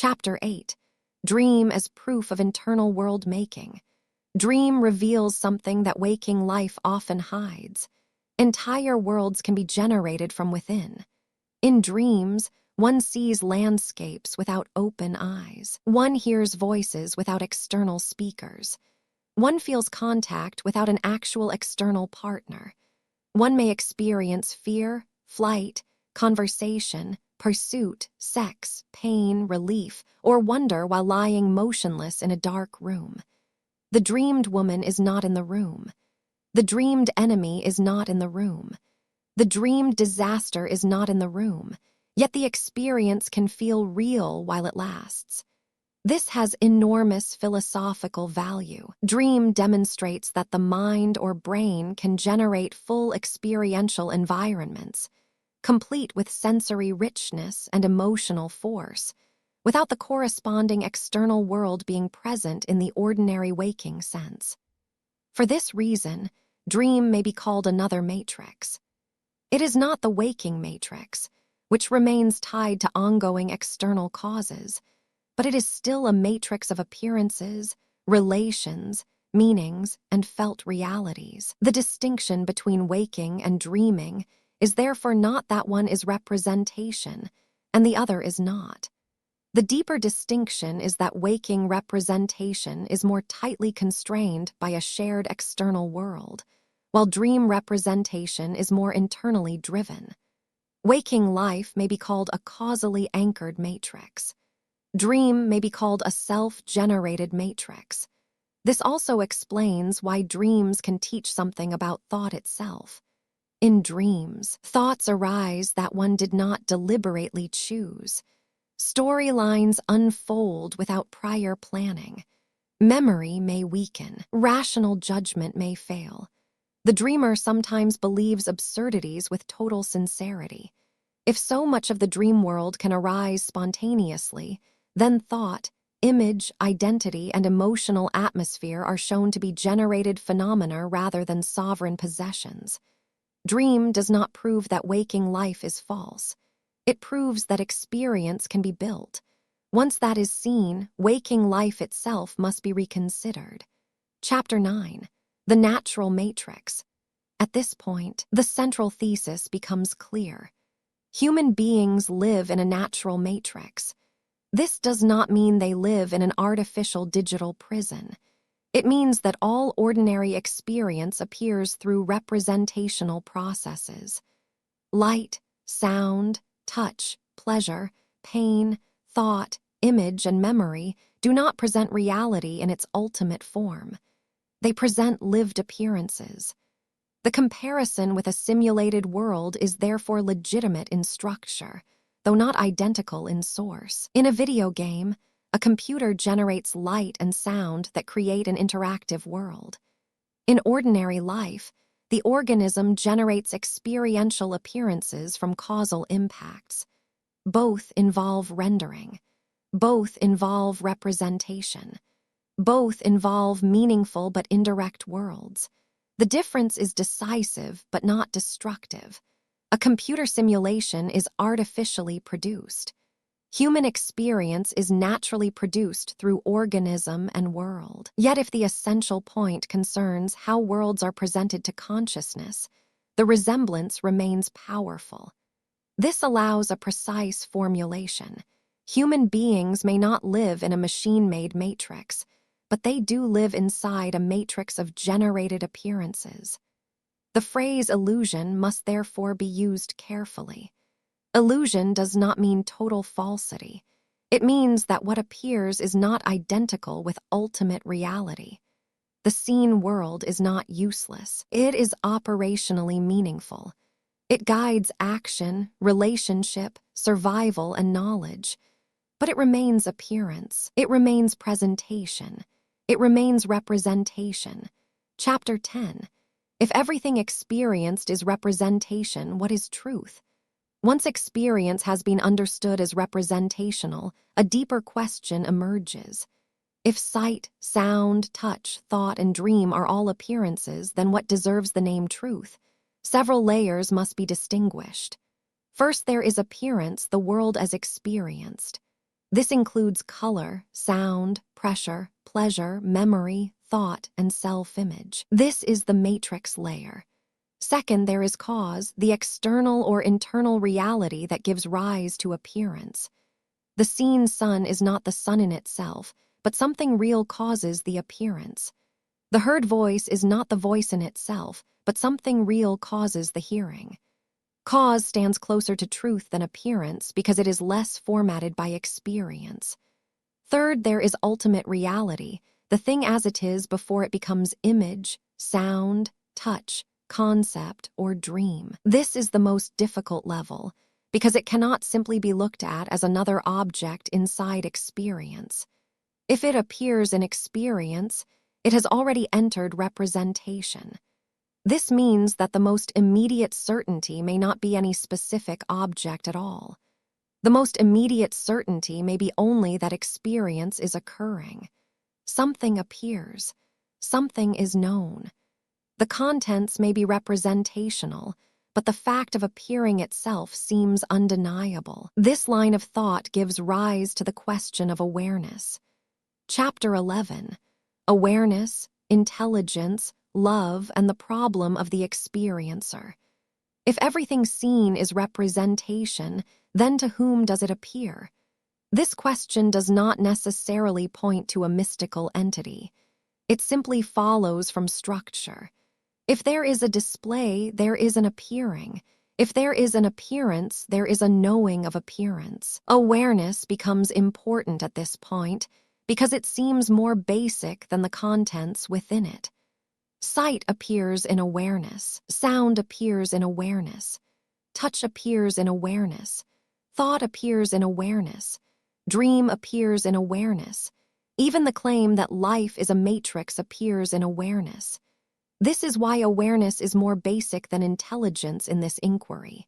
Chapter 8. Dream as proof of internal world making. Dream reveals something that waking life often hides. Entire worlds can be generated from within. In dreams, one sees landscapes without open eyes. One hears voices without external speakers. One feels contact without an actual external partner. One may experience fear, flight, conversation, pursuit, sex, pain, relief, or wonder while lying motionless in a dark room. The dreamed woman is not in the room. The dreamed enemy is not in the room. The dreamed disaster is not in the room, yet the experience can feel real while it lasts. This has enormous philosophical value. Dream demonstrates that the mind or brain can generate full experiential environments, complete with sensory richness and emotional force, without the corresponding external world being present in the ordinary waking sense. For this reason, dream may be called another matrix. It is not the waking matrix, which remains tied to ongoing external causes, but it is still a matrix of appearances, relations, meanings, and felt realities. The distinction between waking and dreaming is therefore not that one is representation and the other is not. The deeper distinction is that waking representation is more tightly constrained by a shared external world, while dream representation is more internally driven. Waking life may be called a causally anchored matrix. Dream may be called a self-generated matrix. This also explains why dreams can teach something about thought itself. In dreams, thoughts arise that one did not deliberately choose. Storylines unfold without prior planning. Memory may weaken. Rational judgment may fail. The dreamer sometimes believes absurdities with total sincerity. If so much of the dream world can arise spontaneously, then thought, image, identity, and emotional atmosphere are shown to be generated phenomena rather than sovereign possessions. Dream does not prove that waking life is false. It proves that experience can be built. Once that is seen, waking life itself must be reconsidered. Chapter 9. The Natural Matrix. At this point, the central thesis becomes clear. Human beings live in a natural matrix. This does not mean they live in an artificial digital prison. It means that all ordinary experience appears through representational processes. Light, sound, touch, pleasure, pain, thought, image, and memory do not present reality in its ultimate form. They present lived appearances. The comparison with a simulated world is therefore legitimate in structure, though not identical in source. In a video game, a computer generates light and sound that create an interactive world. In ordinary life, the organism generates experiential appearances from causal impacts. Both involve rendering. Both involve representation. Both involve meaningful but indirect worlds. The difference is decisive but not destructive. A computer simulation is artificially produced. Human experience is naturally produced through organism and world. Yet if the essential point concerns how worlds are presented to consciousness, the resemblance remains powerful. This allows a precise formulation. Human beings may not live in a machine-made matrix, but they do live inside a matrix of generated appearances. The phrase illusion must therefore be used carefully. Illusion does not mean total falsity. It means that what appears is not identical with ultimate reality. The seen world is not useless. It is operationally meaningful. It guides action, relationship, survival, and knowledge. But it remains appearance. It remains presentation. It remains representation. Chapter 10. If everything experienced is representation, what is truth? Once experience has been understood as representational, a deeper question emerges. If sight, sound, touch, thought, and dream are all appearances, then what deserves the name truth? Several layers must be distinguished. First, there is appearance, the world as experienced. This includes color, sound, pressure, pleasure, memory, thought, and self-image. This is the matrix layer. Second, there is cause, the external or internal reality that gives rise to appearance. The seen sun is not the sun in itself, but something real causes the appearance. The heard voice is not the voice in itself, but something real causes the hearing. Cause stands closer to truth than appearance because it is less formatted by experience. Third, there is ultimate reality, the thing as it is before it becomes image, sound, touch, concept, or dream. This is the most difficult level because it cannot simply be looked at as another object inside experience. If it appears in experience, it has already entered representation. This means that the most immediate certainty may not be any specific object at all. The most immediate certainty may be only that experience is occurring. Something appears. Something is known. The contents may be representational, but the fact of appearing itself seems undeniable. This line of thought gives rise to the question of awareness. Chapter 11. Awareness, intelligence, love, and the problem of the experiencer. If everything seen is representation, then to whom does it appear? This question does not necessarily point to a mystical entity. It simply follows from structure. If there is a display, there is an appearing. If there is an appearance, there is a knowing of appearance. Awareness becomes important at this point because it seems more basic than the contents within it. Sight appears in awareness. Sound appears in awareness. Touch appears in awareness. Thought appears in awareness. Dream appears in awareness. Even the claim that life is a matrix appears in awareness. This is why awareness is more basic than intelligence in this inquiry.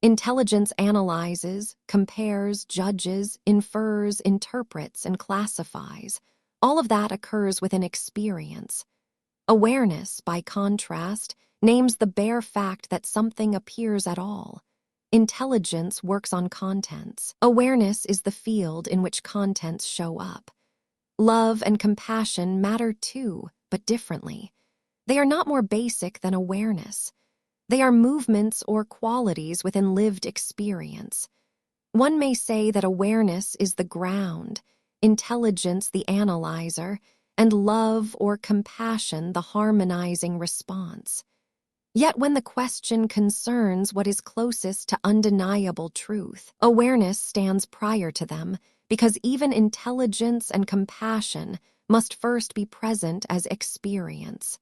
Intelligence analyzes, compares, judges, infers, interprets, and classifies. All of that occurs within experience. Awareness, by contrast, names the bare fact that something appears at all. Intelligence works on contents. Awareness is the field in which contents show up. Love and compassion matter too, but differently. They are not more basic than awareness. They are movements or qualities within lived experience. One may say that awareness is the ground, intelligence the analyzer, and love or compassion the harmonizing response. Yet when the question concerns what is closest to undeniable truth, awareness stands prior to them because even intelligence and compassion must first be present as experience.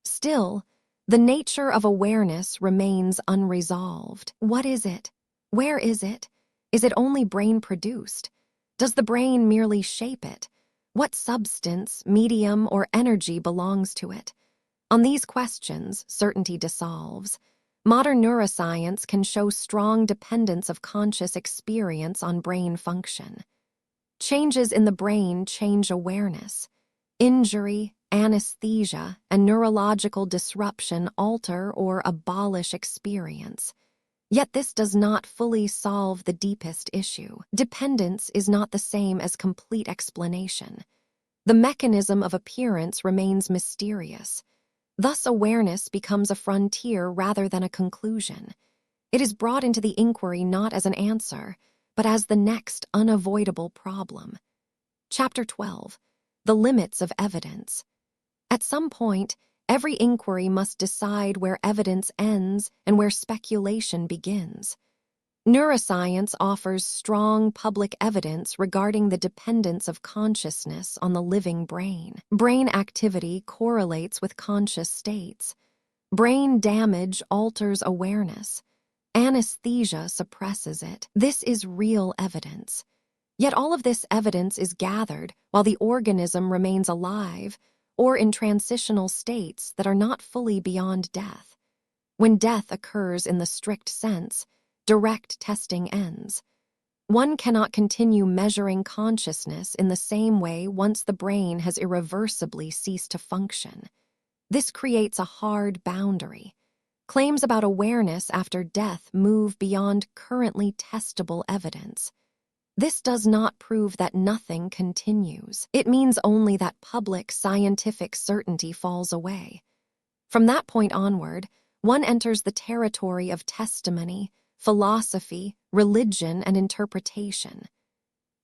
Still, the nature of awareness remains unresolved. What is it? Where is it? Is it only brain-produced? Does the brain merely shape it? What substance, medium, or energy belongs to it? On these questions, certainty dissolves. Modern neuroscience can show strong dependence of conscious experience on brain function. Changes in the brain change awareness. Injury, anesthesia, and neurological disruption alter or abolish experience. Yet this does not fully solve the deepest issue. Dependence is not the same as complete explanation. The mechanism of appearance remains mysterious. Thus, awareness becomes a frontier rather than a conclusion. It is brought into the inquiry not as an answer, but as the next unavoidable problem. Chapter 12. The limits of evidence. At some point, every inquiry must decide where evidence ends and where speculation begins. Neuroscience offers strong public evidence regarding the dependence of consciousness on the living brain. Brain activity correlates with conscious states. Brain damage alters awareness. Anesthesia suppresses it. This is real evidence. Yet all of this evidence is gathered while the organism remains alive or in transitional states that are not fully beyond death. When death occurs in the strict sense, direct testing ends. One cannot continue measuring consciousness in the same way once the brain has irreversibly ceased to function. This creates a hard boundary. Claims about awareness after death move beyond currently testable evidence. This does not prove that nothing continues. It means only that public scientific certainty falls away. From that point onward, one enters the territory of testimony, philosophy, religion, and interpretation.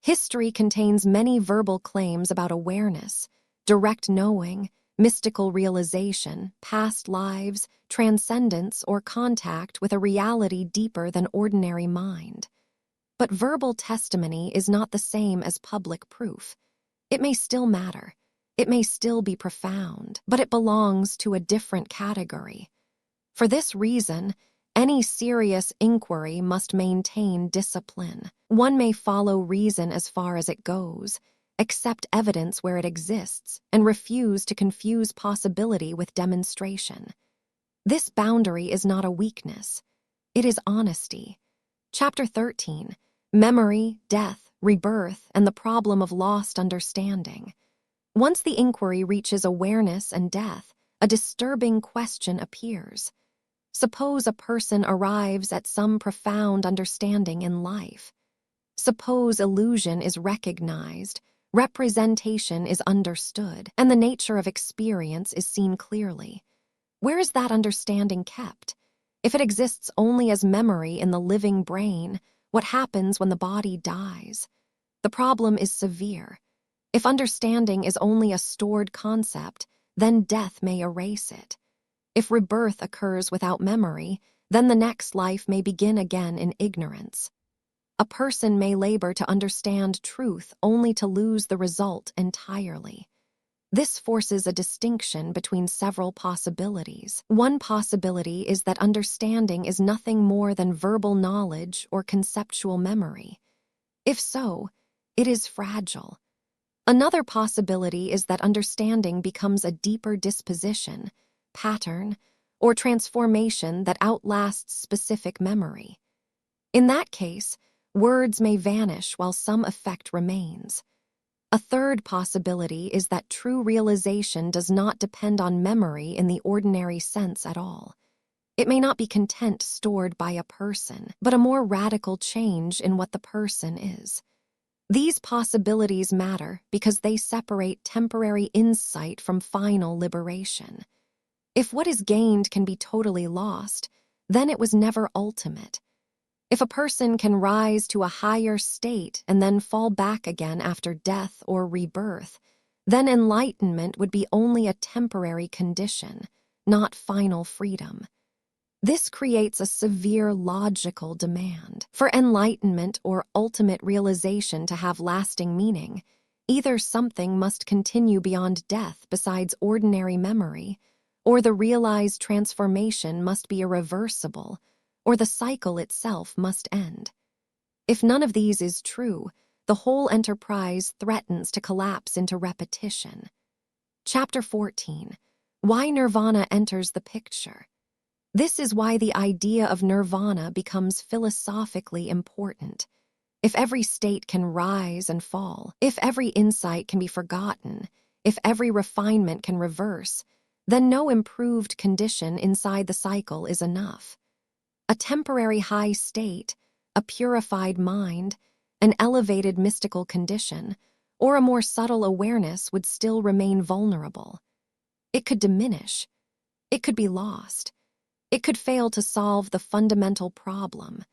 History contains many verbal claims about awareness, direct knowing, mystical realization, past lives, transcendence, or contact with a reality deeper than ordinary mind. But verbal testimony is not the same as public proof. It may still matter. It may still be profound, but it belongs to a different category. For this reason, any serious inquiry must maintain discipline. One may follow reason as far as it goes, accept evidence where it exists, and refuse to confuse possibility with demonstration. This boundary is not a weakness. It is honesty. Chapter 13. Memory, Death, Rebirth, and the Problem of Lost Understanding. Once the inquiry reaches awareness and death, a disturbing question appears. Suppose a person arrives at some profound understanding in life. Suppose illusion is recognized, representation is understood, and the nature of experience is seen clearly. Where is that understanding kept? If it exists only as memory in the living brain, what happens when the body dies? The problem is severe. If understanding is only a stored concept, then death may erase it. If rebirth occurs without memory, then the next life may begin again in ignorance. A person may labor to understand truth only to lose the result entirely. This forces a distinction between several possibilities. One possibility is that understanding is nothing more than verbal knowledge or conceptual memory. If so, it is fragile. Another possibility is that understanding becomes a deeper disposition, pattern, or transformation that outlasts specific memory. In that case, words may vanish while some effect remains. A third possibility is that true realization does not depend on memory in the ordinary sense at all. It may not be content stored by a person, but a more radical change in what the person is. These possibilities matter because they separate temporary insight from final liberation. If what is gained can be totally lost, then it was never ultimate. If a person can rise to a higher state and then fall back again after death or rebirth, then enlightenment would be only a temporary condition, not final freedom. This creates a severe logical demand. For enlightenment or ultimate realization to have lasting meaning, either something must continue beyond death besides ordinary memory, or the realized transformation must be irreversible, or the cycle itself must end. If none of these is true, the whole enterprise threatens to collapse into repetition. Chapter 14. Why Nirvana enters the picture. This is why the idea of nirvana becomes philosophically important. If every state can rise and fall, if every insight can be forgotten, if every refinement can reverse, then no improved condition inside the cycle is enough. A temporary high state, a purified mind, an elevated mystical condition, or a more subtle awareness would still remain vulnerable. It could diminish. It could be lost. It could fail to solve the fundamental problem.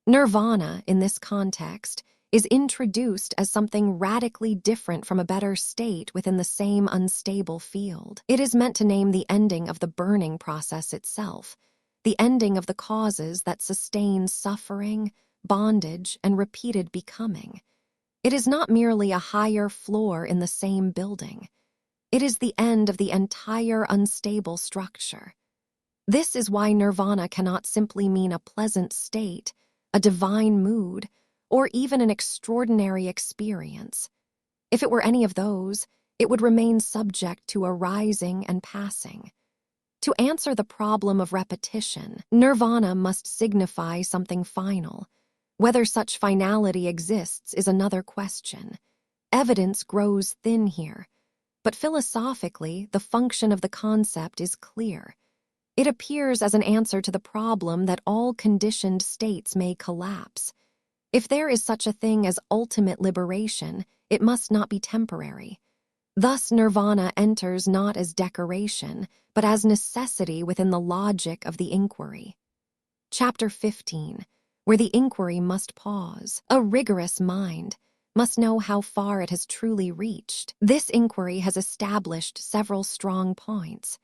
Nirvana, in this context, is introduced as something radically different from a better state within the same unstable field. It is meant to name the ending of the burning process itself, the ending of the causes that sustain suffering, bondage, and repeated becoming. It is not merely a higher floor in the same building. It is the end of the entire unstable structure. This is why nirvana cannot simply mean a pleasant state, a divine mood, or even an extraordinary experience. If it were any of those, it would remain subject to arising and passing. To answer the problem of repetition, nirvana must signify something final. Whether such finality exists is another question. Evidence grows thin here, but philosophically, the function of the concept is clear. It appears as an answer to the problem that all conditioned states may collapse. If there is such a thing as ultimate liberation, it must not be temporary. Thus, nirvana enters not as decoration, but as necessity within the logic of the inquiry. Chapter 15, where the inquiry must pause. A rigorous mind must know how far it has truly reached. This inquiry has established several strong points.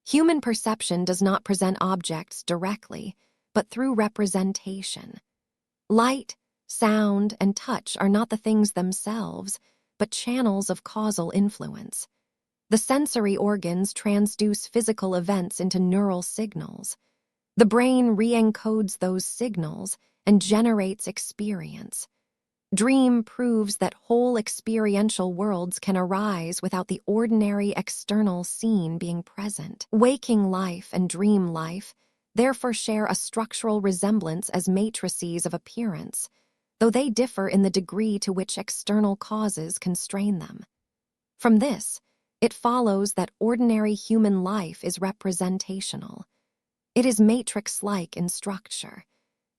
Human perception does not present objects directly, but through representation. Light, sound, and touch are not the things themselves, but channels of causal influence. The sensory organs transduce physical events into neural signals. The brain re-encodes those signals and generates experience. Dream proves that whole experiential worlds can arise without the ordinary external scene being present. Waking life and dream life therefore share a structural resemblance as matrices of appearance, though they differ in the degree to which external causes constrain them. From this, it follows that ordinary human life is representational. It is matrix-like in structure.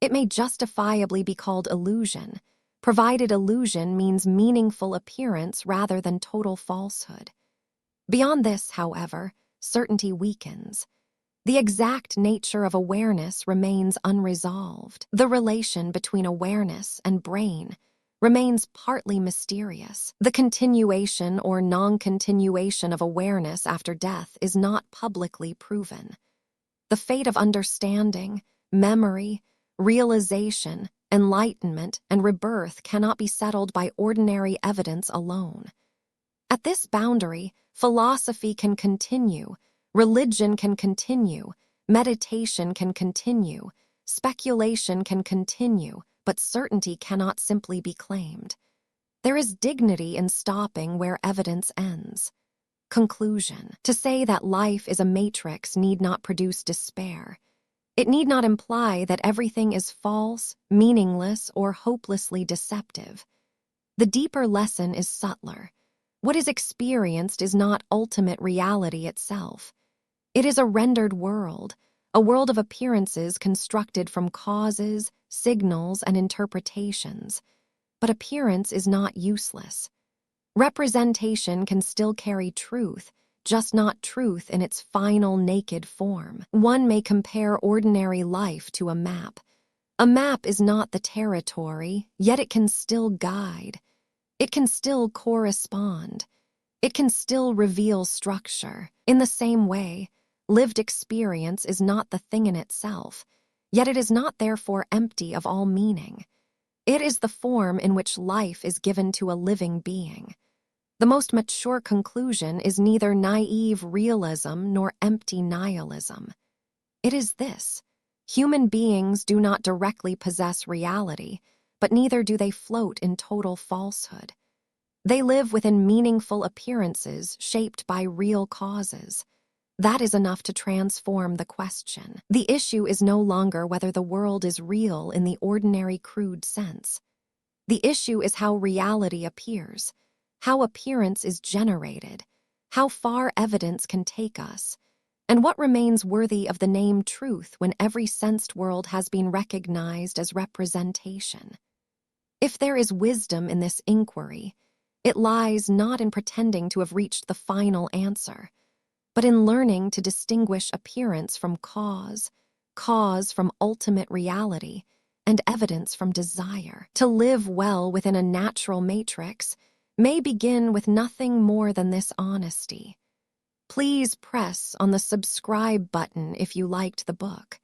It may justifiably be called illusion, provided illusion means meaningful appearance rather than total falsehood. Beyond this, however, certainty weakens. The exact nature of awareness remains unresolved. The relation between awareness and brain remains partly mysterious. The continuation or non-continuation of awareness after death is not publicly proven. The fate of understanding, memory, realization, enlightenment, and rebirth cannot be settled by ordinary evidence alone. At this boundary, philosophy can continue, religion can continue, meditation can continue, speculation can continue, but certainty cannot simply be claimed. There is dignity in stopping where evidence ends. Conclusion. To say that life is a matrix need not produce despair. It need not imply that everything is false, meaningless, or hopelessly deceptive. The deeper lesson is subtler. What is experienced is not ultimate reality itself. It is a rendered world, a world of appearances constructed from causes, signals, and interpretations. But appearance is not useless. Representation can still carry truth, just not truth in its final naked form. One may compare ordinary life to a map. A map is not the territory, yet it can still guide. It can still correspond. It can still reveal structure. In the same way, lived experience is not the thing in itself, yet it is not therefore empty of all meaning. It is the form in which life is given to a living being. The most mature conclusion is neither naive realism nor empty nihilism. It is this: human beings do not directly possess reality, but neither do they float in total falsehood. They live within meaningful appearances shaped by real causes. That is enough to transform the question. The issue is no longer whether the world is real in the ordinary crude sense. The issue is how reality appears, how appearance is generated, how far evidence can take us, and what remains worthy of the name truth when every sensed world has been recognized as representation. If there is wisdom in this inquiry, it lies not in pretending to have reached the final answer, but in learning to distinguish appearance from cause, cause from ultimate reality, and evidence from desire. To live well within a natural matrix may begin with nothing more than this honesty. Please press on the subscribe button if you liked the book.